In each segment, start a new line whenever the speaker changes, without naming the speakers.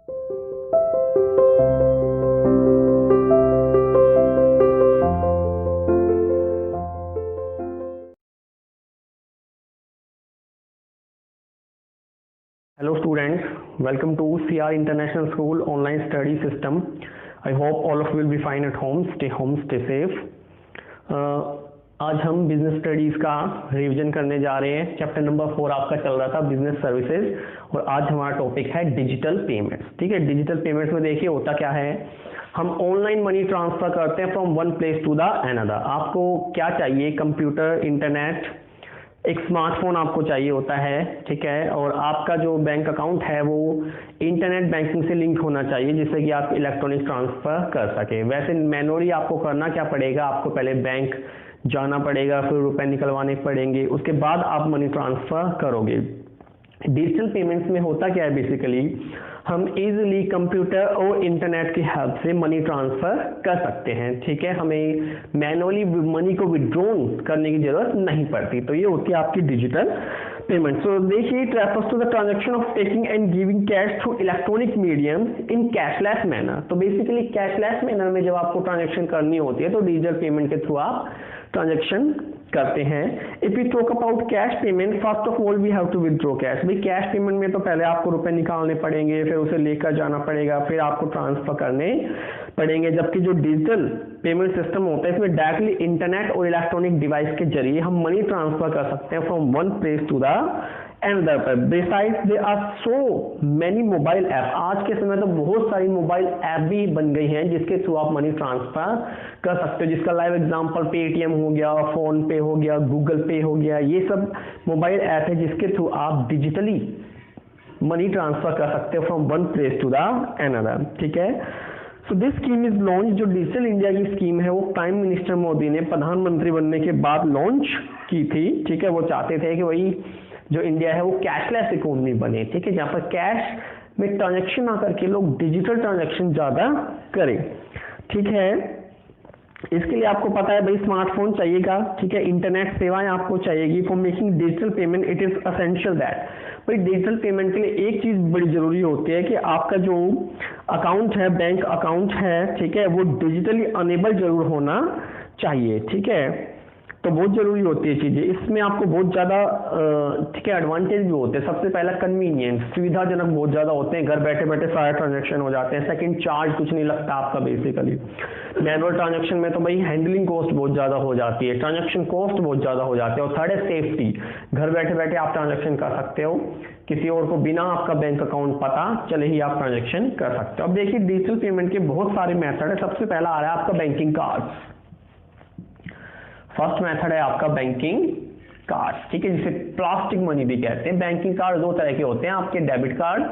Hello students, welcome to CR International School online study system. I hope all of you will be fine at home, stay safe. आज हम business studies का revision करने जा रहे हैं। Chapter number 4 आपका चल रहा था बिजनेस सर्विसेज, और आज हमारा टॉपिक है डिजिटल पेमेंट्स। ठीक है, डिजिटल पेमेंट्स में देखिए होता क्या है, हम ऑनलाइन मनी ट्रांसफर करते हैं from one place to the another. आपको क्या चाहिए, कंप्यूटर, इंटरनेट, एक स्मार्टफोन आपको चाहिए होता है। ठीक है, और आपका जो बैंक अकाउंट है वो इंटरनेट बैंकिंग से लिंक होना चाहिए, जिससे कि आप इलेक्ट्रॉनिक ट्रांसफर कर सके। वैसे मैनुअली आपको करना क्या पड़ेगा, आपको पहले बैंक जाना पड़ेगा, फिर रुपए निकलवाने पड़ेंगे, उसके बाद आप मनी ट्रांसफर करोगे। डिजिटल पेमेंट्स में होता क्या है, बेसिकली हम इजीली कंप्यूटर और इंटरनेट की हेल्प से मनी ट्रांसफर कर सकते हैं। ठीक है, हमें मैनुअली मनी को विड्रॉ करने की जरूरत नहीं पड़ती। तो ये होती है आपकी डिजिटल पेमेंट। सो देखिए, it refers to the transaction of taking and giving cash through electronic medium in cashless manner. तो बेसिकली कैशलेस मैनर में जब आपको ट्रांजैक्शन करनी होती है तो डिजिटल पेमेंट के थ्रू आप ट्रांजैक्शन करते हैं। If you talk about cash payment, first of all we have to withdraw cash. भाई कैश पेमेंट में तो पहले आपको रुपए निकालने पड़ेंगे, फिर उसे लेकर जाना पड़ेगा, फिर आपको ट्रांसफर करने पड़ेंगे। जबकि जो डिजिटल पेमेंट सिस्टम होता है इसमें डायरेक्टली इंटरनेट और इलेक्ट्रॉनिक डिवाइस के जरिए हम मनी ट्रांसफर कर सकते हैं from one place to the another पर। Besides there are so many mobile app. आज के समय तो बहुत सारी मोबाइल ऐप भी बन गई हैं जिसके थ्रू आप मनी ट्रांसफर कर सकते हो, जिसका लाइव एग्जांपल पेटीएम हो गया, फोन पे हो गया, गूगल पे हो गया। ये सब मोबाइल ऐप है जिसके थ्रू आप डिजिटली मनी ट्रांसफर कर सकते हो from one place to the another. ठीक है, so this scheme is launch. जो डिजिटल इंडिया की स्कीम है वो प्राइम मिनिस्टर मोदी ने प्रधानमंत्री बनने के बाद लॉन्च की थी। ठीक है, वो चाहते थे कि वही जो इंडिया है वो कैशलेस इकोनॉमी बने। ठीक है, जहां पर कैश में ट्रांजैक्शन ना करके लोग डिजिटल ट्रांजैक्शन ज्यादा करें। ठीक है, इसके लिए आपको पता है भाई स्मार्टफोन चाहिएगा। ठीक है, इंटरनेट सेवाएं आपको चाहिएगी। For making digital payment it is essential that, भाई डिजिटल पेमेंट के लिए एक चीज बड़ी जरूरी होती है कि आपका जो अकाउंट है, बैंक अकाउंट है, ठीक है, वो डिजिटली अनेबल जरूर होना चाहिए। ठीक है, तो बहुत जरूरी होती है चीजें। इसमें आपको बहुत ज्यादा ठीक है एडवांटेज भी होते हैं। सबसे पहला कन्वीनियंस, सुविधाजनक बहुत ज्यादा होते हैं, घर बैठे बैठे सारे ट्रांजैक्शन हो जाते हैं। सेकंड, चार्ज कुछ नहीं लगता आपका बेसिकली। मैनुअल ट्रांजैक्शन में तो भाई हैंडलिंग कॉस्ट बहुत ज्यादा हो जाती है, ट्रांजैक्शन कॉस्ट बहुत ज्यादा हो जाती है। और थर्ड है सेफ्टी, घर बैठे बैठे आप ट्रांजैक्शन कर सकते हो, किसी और को बिना आपका बैंक अकाउंट पता चले ही आप ट्रांजैक्शन कर सकते हो। अब देखिए डिजिटल पेमेंट के बहुत सारे मेथड है। सबसे पहला आ रहा है आपका बैंकिंग कार्ड। फर्स्ट मेथड है आपका बैंकिंग कार्ड। ठीक है, जिसे प्लास्टिक मनी भी कहते हैं। बैंकिंग कार्ड दो तरह के होते हैं आपके, debit card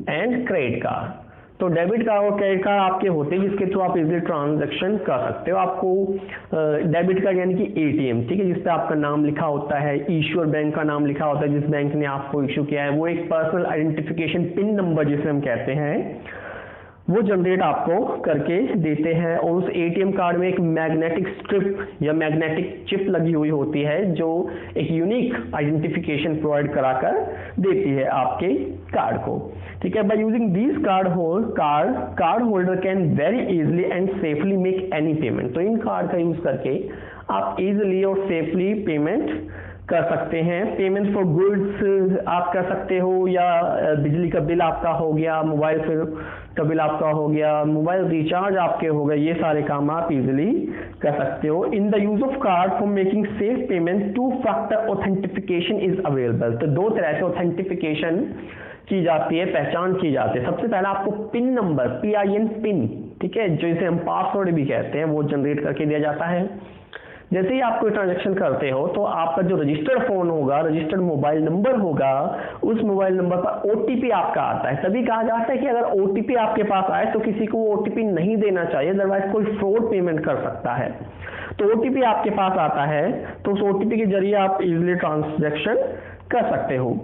and credit card. तो डेबिट कार्ड और क्रेडिट कार्ड आपके होते हैं जिसके थ्रू आप इजीली ट्रांजैक्शन कर सकते हो। आपको डेबिट कार्ड यानी कि एटीएम, ठीक है, जिसपे आपका नाम लिखा होता है, इश्यूअर बैंक का नाम लिखा होता है जिस बैंक ने आपको इशू किया है, वो एक पर्सनल आइडेंटिफिकेशन पिन नंबर जिसे हम कहते हैं वो जनरेट आपको करके देते हैं। और उस एटीएम कार्ड में एक मैग्नेटिक स्ट्रिप या मैग्नेटिक चिप लगी हुई होती है जो एक यूनिक आइडेंटिफिकेशन प्रोवाइड कराकर देती है आपके कार्ड को। ठीक है, by using this card holder can very easily and safely make any payment. तो इन कार्ड का यूज करके आप इजीली और सेफली पेमेंट कर सकते हैं। पेमेंट फॉर गुड्स आप कर सकते हो, या बिजली का बिल आपका हो गया, मोबाइल का बिल आपका हो गया, मोबाइल रिचार्ज आपके हो गए, ये सारे काम आप इजीली कर सकते हो। In the use of card for making safe payment, two factor authentification is available. तो दो तरह से ऑथेंटिफिकेशन की जाती है, पहचान की जाती है। सबसे पहला आपको पिन नंबर, PIN पिन, ठीक है, जो इसे हम पासवर्ड भी कहते हैं, वो जनरेट करके दिया जाता है। जैसे ही आप कोई ट्रांजैक्शन करते हो तो आपका जो रजिस्टर्ड फोन होगा, रजिस्टर्ड मोबाइल नंबर होगा, उस मोबाइल नंबर पर OTP आपका आता है। तभी कहा जाता है कि अगर OTP आपके पास आए तो किसी को OTP नहीं देना चाहिए, अदरवाइज कोई फ्रॉड पेमेंट कर सकता है। तो OTP आपके पास आता है तो उस OTP के जरिए आप इजीली ट्रांजैक्शन कर सकते हो।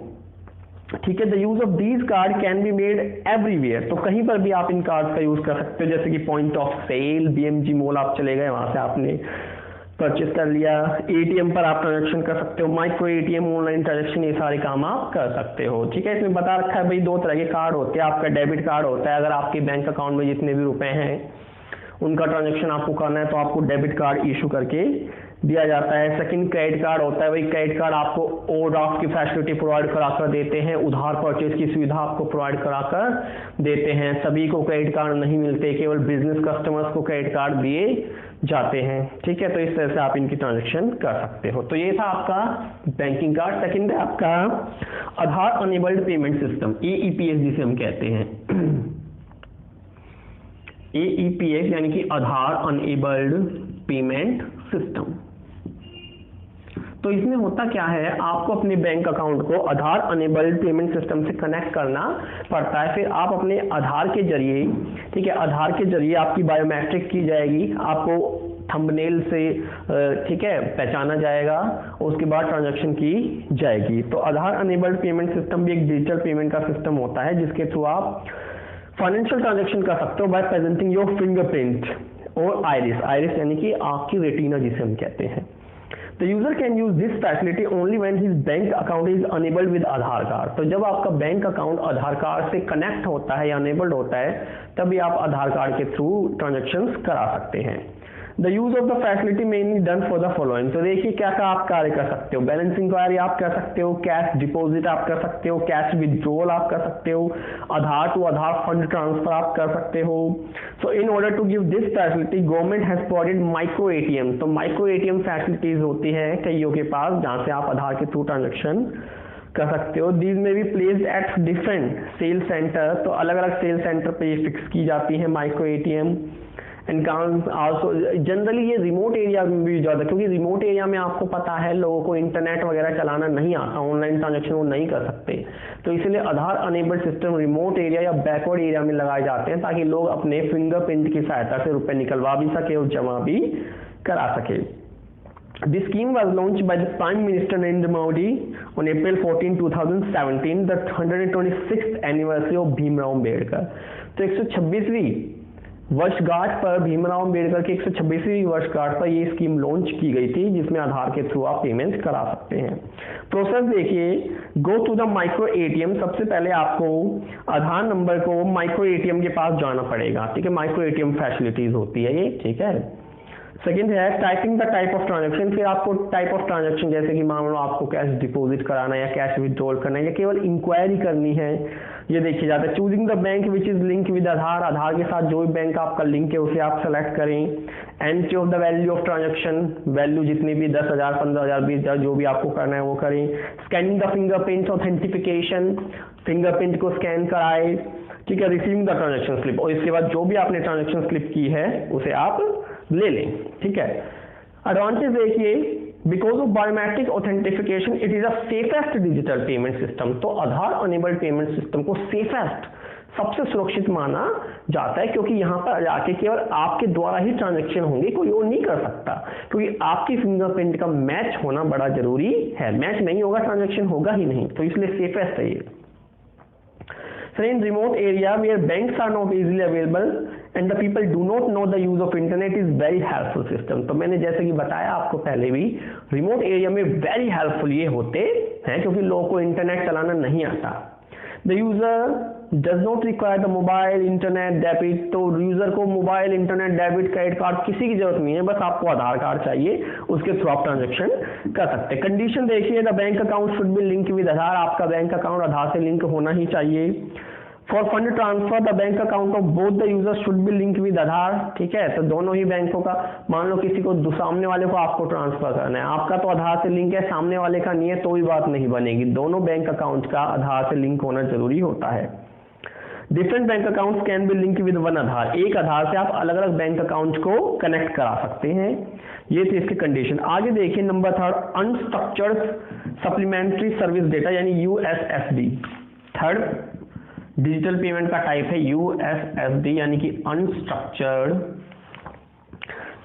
ठीक है, the use of these card can be made everywhere. तो कहीं पर भी आप इन कार्ड का यूज कर सकते हो, जैसे कि point of sale, BMG mall आप चले गए, वहां से आपने परचेज कर लिया। एटीएम पर आप ट्रांजैक्शन कर सकते हो, माइक्रो एटीएम, ऑनलाइन ट्रांजैक्शन, ये सारे काम आप कर सकते हो। ठीक है, इसमें बता रखा है भाई 2 तरह के कार्ड होते हैं। आपका डेबिट कार्ड होता है, अगर आपके बैंक अकाउंट में जितने भी रुपए हैं उनका ट्रांजैक्शन आपको करना है तो आपको डेबिट कार्ड इशू करके दिया जाता है। सेकंड क्रेडिट कार्ड होता है, वही क्रेडिट कार्ड आपको ओवरड्राफ्ट की फैसिलिटी प्रोवाइड कराकर देते हैं, उधार परचेज की सुविधा आपको प्रोवाइड कराकर देते हैं। सभी को क्रेडिट कार्ड नहीं मिलते, केवल बिजनेस कस्टमर्स को क्रेडिट कार्ड दिए जाते हैं। ठीक है, तो इस तरह से आप इनकी ट्रांजैक्शन कर सकते हो। तो ये था आपका बैंकिंग कार्ड। सेकंड है आपका आधार अनेबल्ड पेमेंट सिस्टम, AEPS जिसे हम कहते हैं। AEPS यानी कि आधार अनेबल्ड पेमेंट सिस्टम। तो इसमें होता क्या है, आपको अपने बैंक अकाउंट को आधार अनेबल्ड पेमेंट सिस्टम से कनेक्ट करना पड़ता है। फिर आप अपने आधार के जरिए, ठीक है, आधार के जरिए आपकी बायोमेट्रिक की जाएगी, आपको थंबनेल से ठीक है पहचाना जाएगा, उसके बाद ट्रांजैक्शन की जाएगी। तो आधार अनेबल्ड पेमेंट सिस्टम भी एक डिजिटल पेमेंट का सिस्टम होता है जिसके थ्रू आप फाइनेंशियल ट्रांजैक्शन कर सकते हो बाय प्रेजेंटिंग योर फिंगरप्रिंट और आइरिस यानी कि आंख की रेटिना जिसे हम कहते हैं। The user can use this facility only when his bank account is enabled with Aadhaar card. तो जब आपका बैंक अकाउंट आधार कार्ड से कनेक्ट होता है या enabled होता है तभी आप आधार कार्ड के थ्रू ट्रांजैक्शंस करा सकते हैं। The use of the facility mainly done for the following। तो देखिए क्या क्या आप कार्य कर सकते हो, बैलेंस इंक्वायरी आप कर सकते हो, कैश डिपॉजिट आप कर सकते हो, कैश विड्रॉल आप कर सकते हो, Aadhaar to Aadhaar fund transfer आप कर सकते हो। So in order to give this facility government has provided micro ATM. तो माइक्रो एटीएम फैसिलिटीज होती है कईयों के पास जहां से आप आधार के थ्रू ट्रांजेक्शन कर सकते हो। दीज में भी placed at different sale centre. तो अलग अलग सेल सेंटर पे ये फिक्स की जाती है micro ATM. And also generally ये रिमोट एरिया में भी ज़्यादा, क्योंकि रिमोट एरिया में आपको पता है लोगों को इंटरनेट वगैरह चलाना नहीं आता, ऑनलाइन ट्रांजैक्शन वो नहीं कर सकते। तो इसलिए आधार अनेबल्ड सिस्टम रिमोट एरिया या बैकवर्ड एरिया में लगाए जाते हैं ताकि लोग अपने फिंगरप्रिंट की सहायता से रुपए निकलवा भी सके और जमा भी करा सके। The scheme was launched by the Prime Minister Narendra Modi on April 14, 2017, the 126th anniversary of Bhimrao Ambedkar. तो 126वीं वर्षगांठ पर, भीमराव अम्बेडकर की 126वीं वर्षगांठ पर ये स्कीम लॉन्च की गई थी जिसमें आधार के थ्रू आप पेमेंट करा सकते हैं। प्रोसेस देखिए, go to the micro ATM. सबसे पहले आपको आधार नंबर को माइक्रो एटीएम के पास जाना पड़ेगा। ठीक है, माइक्रो एटीएम फैसिलिटीज होती है ये। ठीक है, सेकंड है typing the type of transaction. फिर आपको टाइप ऑफ ट्रांजैक्शन जैसे कि मान लो आपको कैश डिपॉजिट कराना है या कैश विड्रॉल करना है या केवल इंक्वायरी करनी है, ये देखिए जाता है। Choosing the bank which is link with Aadhaar. Aadhaar के साथ जो भी बैंक आपका लिंक है उसे आप सेलेक्ट करें। Entry of the value of transaction, value जितनी भी 10,000, 15,000, 20,000 जो भी आपको करना है वो करें। Scanning the fingerprint, authentification, fingerprint को स्कैन कराए। ठीक है, रिसीविंग द ट्रांजैक्शन स्लिप, और इसके बाद जो भी आपने ट्रांजैक्शन स्लिप की है उसे आप ले लें। ठीक है, एडवांटेज देखिए, because of biometric authentification it is a safest digital payment system. तो आधार अनेबल्ड पेमेंट सिस्टम को सेफेस्ट, सबसे सुरक्षित माना जाता है क्योंकि यहाँ पर जाके केवल आपके द्वारा ही ट्रांजैक्शन होंगे, कोई और नहीं कर सकता, क्योंकि आपकी फिंगरप्रिंट का मैच होना बड़ा जरूरी है। मैच नहीं होगा ट्रांजैक्शन होगा ही नहीं, तो इसलिए सेफेस्ट है ये। So in remote area where banks are not easily available and the people do not know the use of internet is very helpful system। तो मैंने जैसे कि बताया आपको पहले भी, रिमोट एरिया में वेरी हेल्पफुल ये होते हैं क्योंकि लोगों को इंटरनेट चलाना नहीं आता। The user does not require the mobile internet debit। तो यूजर को mobile internet debit credit card किसी की जरूरत नहीं है, बस आपको आधार कार्ड चाहिए, उसके थ्रू आप ट्रांजेक्शन कर सकते हैं। कंडीशन देखिए, the bank account should be link with Aadhaar. आपका बैंक अकाउंट आधार से लिंक होना ही चाहिए। For fund transfer the bank account of both the user should be link with Aadhaar. ठीक है, तो दोनों ही बैंकों का, मान लो किसी को सामने वाले को आपको ट्रांसफर करना है, आपका तो आधार से लिंक है, सामने वाले का नहीं है, तो भी बात नहीं बनेगी। दोनों बैंक अकाउंट का आधार से लिंक होना जरूरी होता है। Different bank accounts can be link with one Aadhaar. एक आधार से आप अलग अलग बैंक अकाउंट को कनेक्ट करा सकते हैं। ये थी इसकी कंडीशन। आगे देखिए number 3, unstructured supplementary service data यानी USSD। थर्ड डिजिटल पेमेंट का टाइप है USSD यानी कि अनस्ट्रक्चर्ड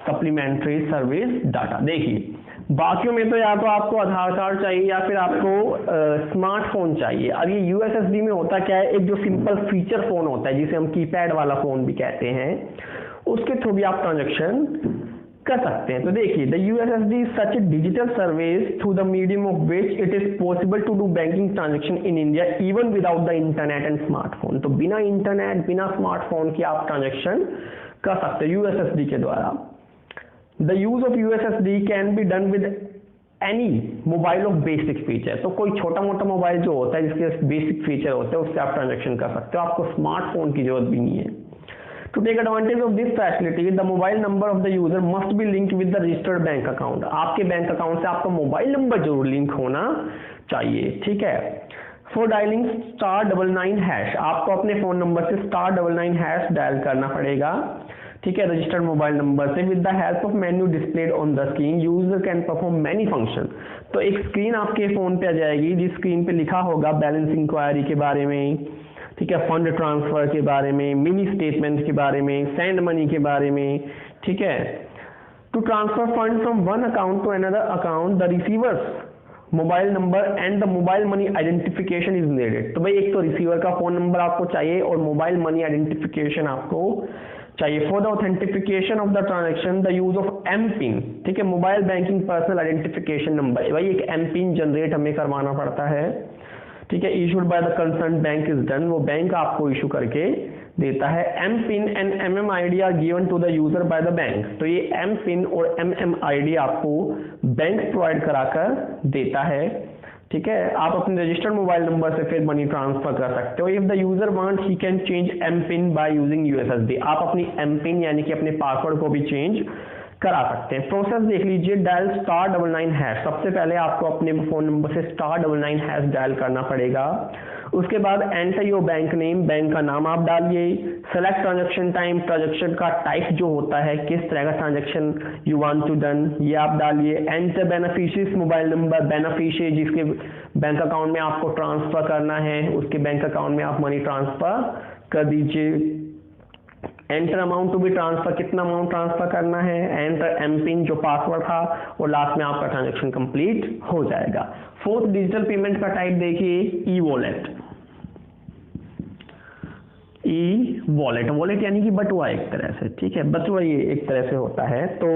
सप्लीमेंट्री सर्विस डाटा। देखिए बाकियों में तो या तो आपको आधार कार्ड चाहिए या फिर आपको स्मार्टफोन चाहिए। अब ये USSD में होता क्या है, एक जो सिंपल फीचर फोन होता है जिसे हम कीपैड वाला फोन भी कहते हैं, उसके थ्रू भी आप ट्रांजैक्शन कर सकते हैं। तो देखिए the USSD is such a digital service through the medium of which it is possible to do banking transaction in India even without the internet and smartphone. तो बिना इंटरनेट बिना स्मार्टफोन के आप ट्रांजेक्शन कर सकते हैं यूएसएसडी के द्वारा। The use of USSD can be done with any mobile of basic feature. तो कोई छोटा मोटा मोबाइल जो होता है जिसके बेसिक फीचर होते हैं उससे आप ट्रांजेक्शन कर सकते हो, आपको स्मार्टफोन की जरूरत भी नहीं है। To take advantage of this facility the mobile number of the user must be linked with the registered bank account. आपके बैंक अकाउंट से आपका मोबाइल नंबर जरूर लिंक होना चाहिए, ठीक है। फॉर डायलिंग *99#, आपको अपने फोन नंबर से *99# डायल करना पड़ेगा, ठीक है, रजिस्टर्ड मोबाइल नंबर से। With the help of menu displayed on the screen user can perform many function. तो एक स्क्रीन आपके फोन पे आ जाएगी जिस स्क्रीन पे लिखा होगा बैलेंस इंक्वायरी के बारे में, ठीक है, फंड ट्रांसफर के बारे में, मिनी स्टेटमेंट के बारे में, सेंड मनी के बारे में, ठीक है। To transfer fund from one account to another account the receiver's mobile number and the mobile money identification is needed. तो भाई एक तो रिसीवर का फोन नंबर आपको चाहिए और मोबाइल मनी आइडेंटिफिकेशन आपको चाहिए। For the authentification of the transaction the use of M pin, ठीक है, mobile banking personal identification number. भाई एक एम पिन जनरेट हमें करवाना पड़ता है, ठीक है, issued by the concern bank is done, वो बैंक आपको इशू करके देता है। M pin and MMID are given to the user by the bank. तो ये एम पिन और MMID आपको बैंक प्रोवाइड कराकर देता है, ठीक है। आप अपने रजिस्टर्ड मोबाइल नंबर से फिर मनी ट्रांसफर कर सकते हो। If the user want he can change M pin by using USSD. आप अपनी एम पिन यानी कि अपने पासवर्ड को भी चेंज करा सकते हैं। प्रोसेस देख लीजिए, डायल *99#। सबसे पहले आपको अपने फोन नंबर से *99# डायल करना पड़ेगा। उसके बाद enter your bank name, bank का नाम आप डालिए। सेलेक्ट ट्रांजेक्शन टाइम, ट्रांजेक्शन का टाइप जो होता है, किस तरह का transaction you want to done, ये आप डालिए। Enter beneficiary's mobile number, beneficiary जिसके बैंक अकाउंट में आपको ट्रांसफर करना है उसके बैंक अकाउंट में आप मनी ट्रांसफर कर दीजिए। Enter amount to be transfer, कितना अमाउंट ट्रांसफर करना है। एंटर एम पिन जो पासवर्ड था, और लास्ट में आपका ट्रांजेक्शन कंप्लीट हो जाएगा। फोर्थ डिजिटल पेमेंट का टाइप देखिए e wallet. E wallet, wallet यानी कि बटुआ एक तरह से, ठीक है, बटुआ ये एक तरह से होता है। तो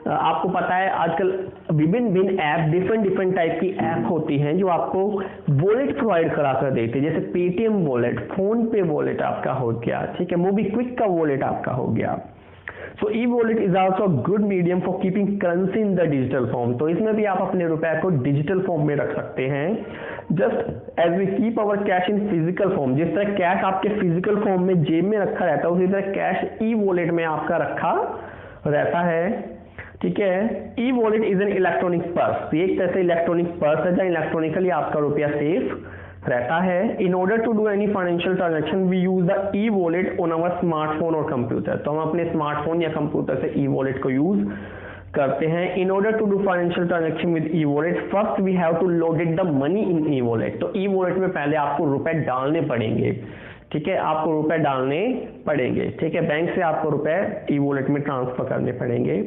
आपको पता है आजकल विभिन्न ऐप डिफरेंट टाइप की ऐप होती हैं जो आपको वॉलेट प्रोवाइड करा कर देते हैं, जैसे पेटीएम वॉलेट, फोन पे वॉलेट आपका हो गया, ठीक है, मोबीक्विक का वॉलेट आपका हो गया। So e wallet is also good medium for keeping currency in the digital form. तो इसमें भी आप अपने रुपए को डिजिटल फॉर्म में रख सकते हैं। Just as we keep our cash in physical form, जिस तरह कैश आपके फिजिकल फॉर्म में जेब में रखा रहता है उसी तरह कैश ई वॉलेट में आपका रखा रहता है, ठीक है। ई wallet is an electronic purse, ये एक तरह से इलेक्ट्रॉनिक पर्स है जहाँ इलेक्ट्रॉनिकली आपका रुपया सेफ रहता है। In order to do any financial transaction we use the e wallet on our smartphone और कंप्यूटर। तो हम अपने स्मार्टफोन या कंप्यूटर से ई वॉलेट को यूज करते हैं। In order to do financial transaction with e wallet first we have to loaded the money in e wallet. तो ई वॉलेट में पहले आपको रुपए डालने पड़ेंगे, ठीक है, आपको रुपए डालने पड़ेंगे, ठीक है, बैंक से आपको रुपए ई वॉलेट में ट्रांसफर करने पड़ेंगे।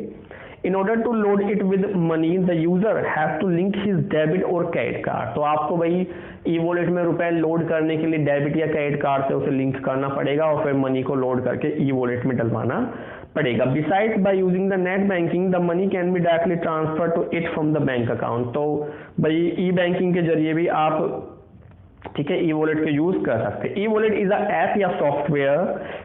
In order to load it with money, the user has to link his debit और क्रेडिट कार्ड। तो आपको भाई ई वॉलेट में रुपए लोड करने के लिए डेबिट या क्रेडिट कार्ड से उसे लिंक करना पड़ेगा और फिर मनी को लोड करके ई वॉलेट में डलवाना पड़ेगा। Besides, by using the net banking, the money can be directly transferred to it from the bank account। तो भाई ई बैंकिंग के जरिए भी आप, ठीक है, ई वॉलेट का यूज कर सकते हैं। E wallet is a app या software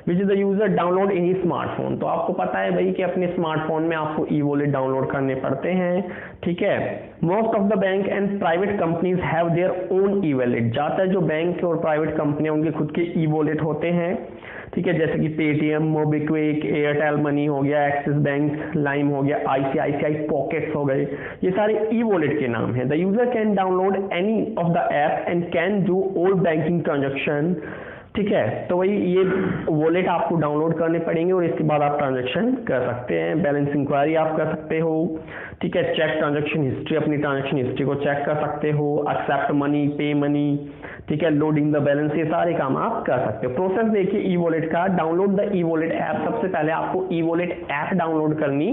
which is the user download in smartphone. तो आपको पता है भाई कि अपने स्मार्टफोन में आपको ई वॉलेट डाउनलोड करने पड़ते हैं, ठीक है। Most of the bank and private companies have their own e wallet. ज्यादातर जो बैंक और प्राइवेट कंपनियां उनके खुद के ई वॉलेट होते हैं, ठीक है, जैसे कि पेटीएम, मोबीक्विक, एयरटेल मनी हो गया, एक्सिस बैंक लाइम हो गया, ICICI पॉकेट्स हो गए, ये सारे ई वॉलेट के नाम हैं। The user can download any of the app and can do all banking transaction, ठीक है। तो वही ये वॉलेट आपको डाउनलोड करने पड़ेंगे और इसके बाद आप ट्रांजेक्शन कर सकते हैं। बैलेंस इंक्वायरी आप कर सकते हो, ठीक है, चेक ट्रांजेक्शन हिस्ट्री, अपनी ट्रांजेक्शन हिस्ट्री को चेक कर सकते हो, एक्सेप्ट मनी, पे मनी, ठीक है, लोडिंग द बैलेंस, ये सारे काम आप कर सकते हो। प्रोसेस देखिए ई वॉलेट का, download the e wallet app. सबसे पहले आपको ई वॉलेट ऐप डाउनलोड करनी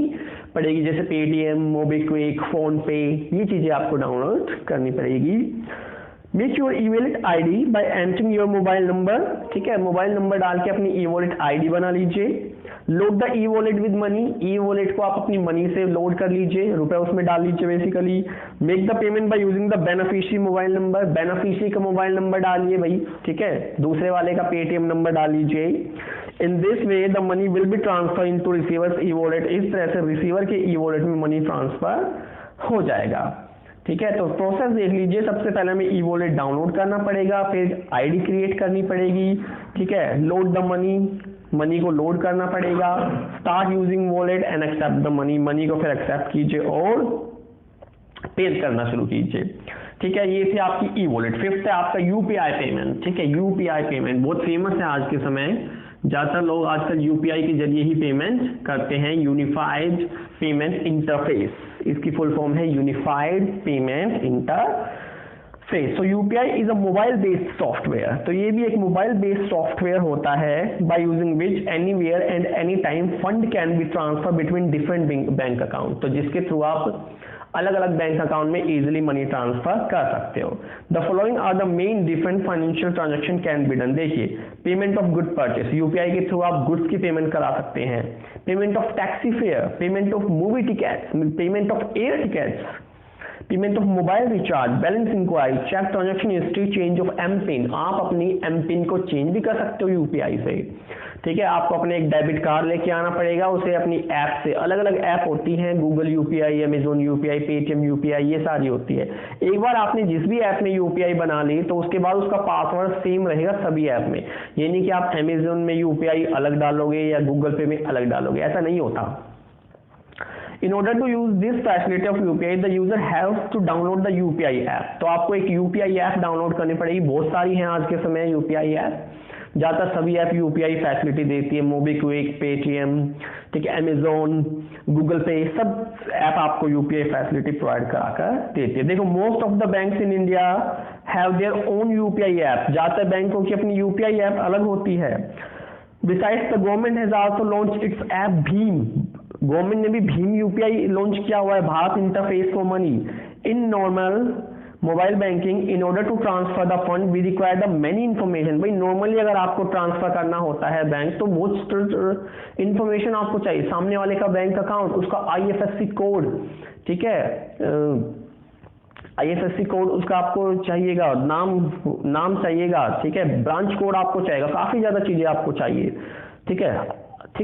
पड़ेगी, जैसे पेटीएम, मोबीक्विक, फोन पे, ये चीजें आपको डाउनलोड करनी पड़ेगी। Make your e wallet ID bye entering your mobile number, ठीक है, मोबाइल नंबर डाल के अपनी ई वॉलेट आईडी बना लीजिए। Load the e wallet with money, e wallet को आप अपनी मनी से लोड कर लीजिए, रुपए उसमें डाल लीजिए basically. Make the payment by using the beneficiary mobile number, beneficiary का मोबाइल नंबर डालिए भाई, ठीक है, दूसरे वाले का पेटीएम नंबर डाल लीजिए। In this way the money will be transfer into receiver's e wallet, इस तरह से रिसीवर के ई वॉलेट में मनी ट्रांसफर हो जाएगा, ठीक है। तो प्रोसेस देख लीजिए, सबसे पहले हमें ई वॉलेट डाउनलोड करना पड़ेगा, फिर आईडी क्रिएट करनी पड़ेगी, ठीक है, लोड द मनी, मनी को लोड करना पड़ेगा, start using wallet and accept the money, money को फिर एक्सेप्ट कीजिए और पे करना शुरू कीजिए, ठीक है। ये थी आपकी ई वॉलेट। फिफ्थ है आपका यूपीआई पेमेंट, ठीक है, यूपीआई पेमेंट बहुत फेमस है आज के समय, ज़्यादातर लोग आजकल यूपीआई के जरिए ही पेमेंट करते हैं। यूनिफाइड पेमेंट इंटरफेस, इसकी फुल फॉर्म है unified payment interface. So UPI is a mobile based software, तो ये भी एक मोबाइल बेस्ड सॉफ्टवेयर होता है by using which anywhere and any time fund can be transfer between different bank account, तो जिसके थ्रू आप अलग अलग बैंक अकाउंट में इजीली मनी ट्रांसफर कर सकते हो। The following are the main different financial transaction can be done. देखिए, payment of good purchase, UPI के थ्रू आप गुड्स की पेमेंट करा सकते हैं। Payment of taxi fare, payment of movie tickets, payment of air tickets, payment of mobile recharge, balance inquiry, check transaction history, change of M pin, आप अपनी M pin को change भी कर सकते हो यूपीआई से, ठीक है। आपको अपने एक डेबिट कार्ड लेके आना पड़ेगा, उसे अपनी ऐप से, अलग अलग ऐप होती हैं, Google UPI, Amazon UPI, Paytm UPI, ये सारी होती है। एक बार आपने जिस भी ऐप में यूपीआई बना ली तो उसके बाद उसका पासवर्ड सेम रहेगा सभी ऐप में, ये नहीं कि आप अमेजोन में यूपीआई अलग डालोगे या गूगल पे में अलग डालोगे, ऐसा नहीं होता। In order to use this facility of UPI, the user has to download the UPI app। तो आपको एक UPI ऐप डाउनलोड करनी पड़ेगी, बहुत सारी हैं आज के समय UPI ऐप, ज़्यादातर सभी ऐप UPI फैसिलिटी देती है, मोबीक्विक, पेटीएम, ठीक है, अमेजोन, गूगल पे, सब ऐप आपको UPI फैसिलिटी प्रोवाइड कराकर देती है। देखो, most of the banks in India have their own UPI app, ज़्यादातर बैंकों की अपनी UPI ऐप अलग होती है। Besides, the government has also launched its app Bhim, government ने भी भीम यूपीआई लॉन्च किया हुआ है, Bharat interface for money. In normal mobile banking, in order to transfer the fund we require the many information. भाई normally अगर आपको ट्रांसफर करना होता है बैंक, तो बहुत इन्फॉर्मेशन आपको चाहिए, सामने वाले का बैंक अकाउंट, उसका IFSC कोड, ठीक है, IFSC कोड उसका आपको चाहिएगा, नाम चाहिएगा, ठीक है, ब्रांच कोड आपको चाहिएगा, काफी ज्यादा चीजें आपको चाहिए, ठीक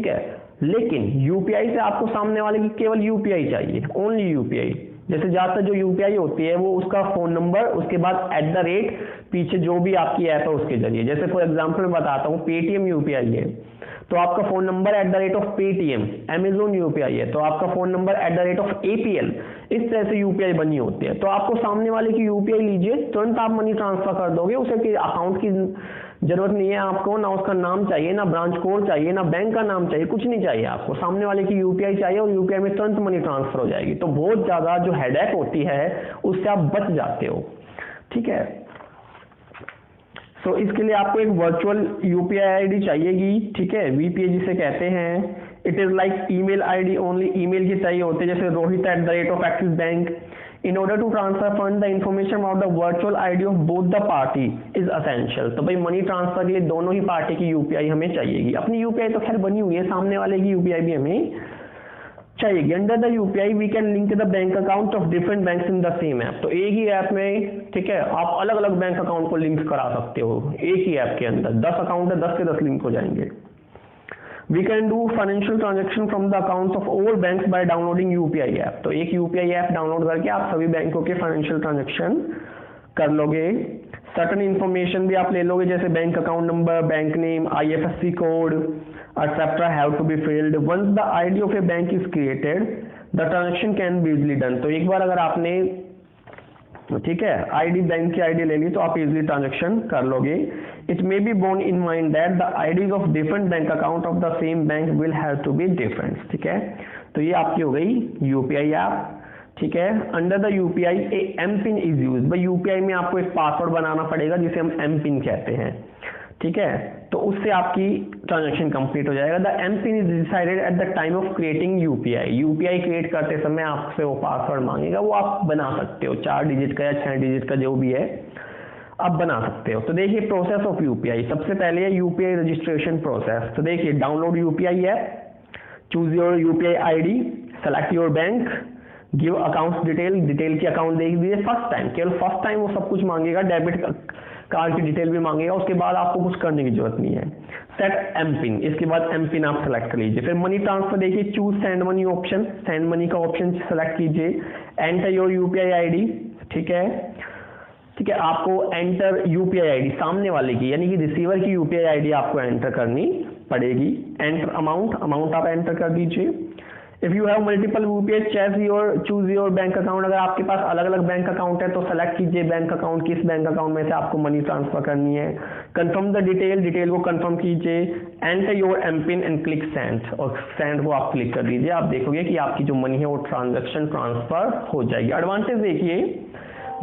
है। लेकिन यूपीआई से आपको सामने वाले की केवल यूपीआई चाहिए, ओनली यूपीआई। जैसे ज्यादातर जो यूपीआई होती है वो उसका फोन नंबर, उसके बाद @ पीछे जो भी आपकी ऐप है उसके जरिए। जैसे फॉर एग्जांपल मैं बताता हूँ, पेटीएम यूपीआई है तो आपका phone number @ Paytm, Amazon UPI है तो आपका फोन नंबर @ APL, इस तरह से यूपीआई बनी होती है। तो आपको सामने वाले की यूपीआई लीजिए, तुरंत आप मनी ट्रांसफर कर दोगे, उसे अकाउंट की जरूरत नहीं है आपको, ना उसका नाम चाहिए, ना ब्रांच कोड चाहिए, ना बैंक का नाम चाहिए, कुछ नहीं चाहिए आपको, सामने वाले की यूपीआई चाहिए और यूपीआई में तुरंत मनी ट्रांसफर हो जाएगी। तो बहुत ज्यादा जो हेडेक होती है उससे आप बच जाते हो, ठीक है। तो इसके लिए आपको एक वर्चुअल यूपीआई आईडी चाहिएगी, ठीक है, वीपीआई जिसे कहते हैं। It is like email ID only, email की चाहिए होती है, जैसे rohit@axis bank। In order to transfer fund, the information about the virtual ID of both the party is essential। तो भाई मनी ट्रांसफर के लिए दोनों ही पार्टी की यूपीआई हमें चाहिएगी। अपनी यूपीआई तो खैर बनी हुई है, सामने वाले की यूपीआई भी हमें चाहिएगी। Under the UPI we can link the bank account of different banks in the same app. तो एक ही ऐप में, ठीक है, आप अलग अलग बैंक अकाउंट को लिंक करा सकते हो एक ही ऐप के अंदर। 10 अकाउंट है, 10 के 10 लिंक हो जाएंगे। We can do financial transaction from the accounts of all banks by downloading UPI app. तो एक UPI ऐप डाउनलोड करके आप सभी बैंकों के फाइनेंशियल ट्रांजैक्शन कर लोगे। सर्टन इन्फॉर्मेशन भी आप ले लोगे, जैसे bank account number, bank name, IFSC code etc. have to be filled। Once the ID of a bank is created, the transaction can be easily done। तो एक बार अगर आपने, ठीक है, आईडी, बैंक की आईडी ले ली तो आप इजीली ट्रांजैक्शन कर लोगे। It may be borne in mind that the IDs of different bank account of the same bank will have to be different, ठीक है। तो ये आपकी हो गई यूपीआई ऐप, ठीक है। Under the UPI a M pin is use. भाई यूपीआई में आपको एक पासवर्ड बनाना पड़ेगा जिसे हम एम पिन कहते हैं, ठीक है, तो उससे आपकी ट्रांजैक्शन कंप्लीट हो जाएगा। The M pin is decided at the time of creating UPI. UPI create करते समय आपसे वो पासवर्ड मांगेगा, वो आप बना सकते हो, 4 डिजिट का या 6 डिजिट का जो भी है अब बना सकते हो। तो देखिए प्रोसेस ऑफ यूपीआई, सबसे पहले है यूपीआई रजिस्ट्रेशन प्रोसेस। तो देखिए download UPI app, choose your UPI ID, select your bank, give account detail की अकाउंट देख दीजिए फर्स्ट टाइम, केवल फर्स्ट टाइम वो सब कुछ मांगेगा, डेबिट कार्ड की डिटेल भी मांगेगा, उसके बाद आपको कुछ करने की जरूरत नहीं है। सेट एम पिन, इसके बाद एम पिन आप सेलेक्ट कर लीजिए। फिर मनी ट्रांसफर देखिए, choose send money option, send money का ऑप्शन सेलेक्ट कीजिए। एंटर योर यूपीआई आईडी, ठीक है, ठीक है, आपको एंटर यूपीआई आईडी सामने वाले की यानी कि रिसीवर की यूपीआई आईडी आपको एंटर करनी पड़ेगी। एंटर अमाउंट आप एंटर कर दीजिए। If you have multiple UPI choose your bank account, अगर आपके पास अलग अलग बैंक अकाउंट है तो सेलेक्ट कीजिए बैंक अकाउंट, किस बैंक अकाउंट में से आपको मनी ट्रांसफर करनी है। कंफर्म द डिटेल को कंफर्म कीजिए। Enter your M pin and click send, और सेंड को आप क्लिक कर दीजिए। आप देखोगे कि आपकी जो मनी है वो ट्रांजेक्शन ट्रांसफर हो जाएगी। एडवांटेज देखिए,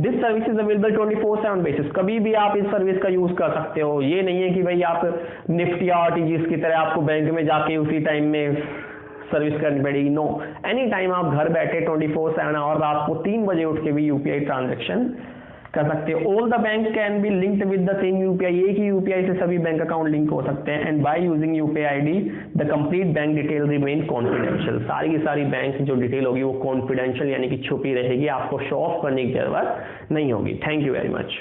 this service is available 24/7 basis, कभी भी आप इस सर्विस का यूज कर सकते हो। ये नहीं है कि भाई आप निफ्ट या आरटीजीएस की तरह आपको बैंक में जाके उसी टाइम में सर्विस करनी पड़ेगी। नो, एनी टाइम आप घर बैठे 24/7 और रात को 3 बजे उठ के भी यूपीआई ट्रांजैक्शन कर सकते हो। All the bank can be linked with the same UPI, एक ही यूपीआई से सभी बैंक अकाउंट लिंक हो सकते हैं। And by using UPI ID the complete bank detail remain confidential, सारी की सारी बैंक जो डिटेल होगी वो कॉन्फिडेंशियल यानी कि छुपी रहेगी, आपको शो ऑफ करने की जरूरत नहीं होगी। Thank you very much.